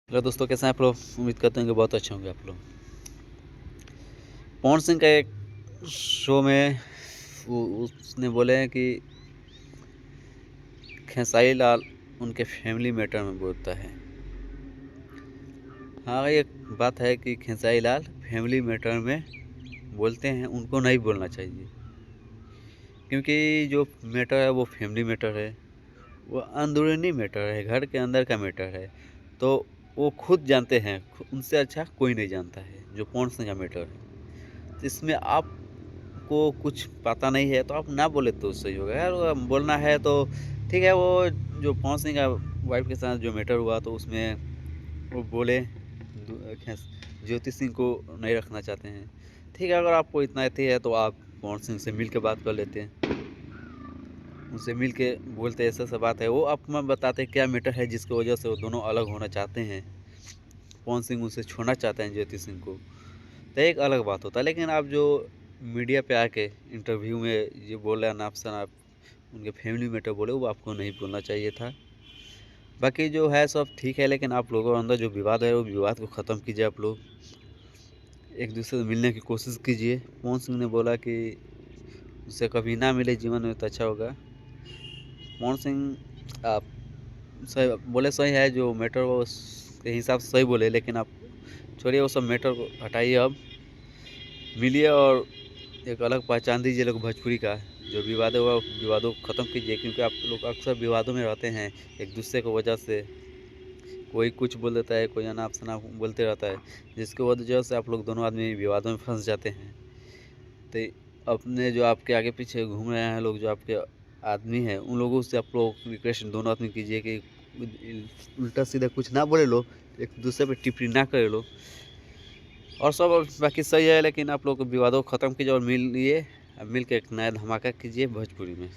Hello दोस्तों, कैसे हैं आप लोग। उम्मीद करते हैं कि बहुत अच्छे होंगे आप लोग। पवन सिंह का एक शो में उसने बोले हैं कि खेसारी लाल उनके फैमिली मैटर में बोलता है। हाँ, एक बात है कि खेसारी लाल फैमिली मैटर में बोलते हैं, उनको नहीं बोलना चाहिए, क्योंकि जो मैटर है वो फैमिली मैटर है, वो अंदरूनी मैटर है, घर के अंदर का मैटर है। तो वो खुद जानते हैं, उनसे अच्छा कोई नहीं जानता है जो पवन सिंह का मैटर है। तो इसमें आपको कुछ पता नहीं है तो आप ना बोले तो सही होगा यार। वो बोलना है तो ठीक है। वो जो पवन सिंह का वाइफ के साथ जो मैटर हुआ तो उसमें वो बोले ज्योति सिंह को नहीं रखना चाहते हैं। ठीक है, अगर आपको इतना अथी है तो आप पवन सिंह से मिल के बात कर लेते हैं, उनसे मिल के बोलते ऐसा सा बात है। वो आप में बताते क्या मैटर है जिसकी वजह से वो दोनों अलग होना चाहते हैं। पवन सिंह उनसे छोड़ना चाहते हैं ज्योति सिंह को, तो एक अलग बात होता है। लेकिन आप जो मीडिया पे आके इंटरव्यू में ये बोल रहे हैं नाप शनाप उनके फैमिली मैटर बोले, वो आपको नहीं बोलना चाहिए था। बाकी जो है सब ठीक है, लेकिन आप लोगों के अंदर जो विवाद है वो विवाद को ख़त्म कीजिए। आप लोग एक दूसरे से मिलने की कोशिश कीजिए। पवन सिंह ने बोला कि उससे कभी ना मिले जीवन में तो अच्छा होगा। पवन सिंह आप सही बोले, सही है, जो मैटर वो उसके हिसाब से सही बोले, लेकिन आप छोड़िए वो सब मैटर को हटाइए। अब मिलिए और एक अलग पहचान दीजिए लोग भोजपुरी का। जो विवाद हुआ विवादों को ख़त्म कीजिए, क्योंकि आप लोग अक्सर विवादों में रहते हैं एक दूसरे की वजह से। कोई कुछ बोल देता है, कोई अनाप शनाप बोलते रहता है, जिसकी वजह से आप लोग दोनों आदमी विवादों में फंस जाते हैं। तो अपने जो आपके आगे पीछे घूम रहे हैं लोग, जो आपके आदमी हैं, उन लोगों से आप लोग रिक्वेस्ट दोनों आदमी कीजिए कि उल्टा सीधा कुछ ना बोले लो, एक दूसरे पे टिप्पणी ना करे लो, और सब बाकी सही है। लेकिन आप लोग विवादों को ख़त्म कीजिए और मिलिए, मिल के एक नया धमाका कीजिए भोजपुरी में।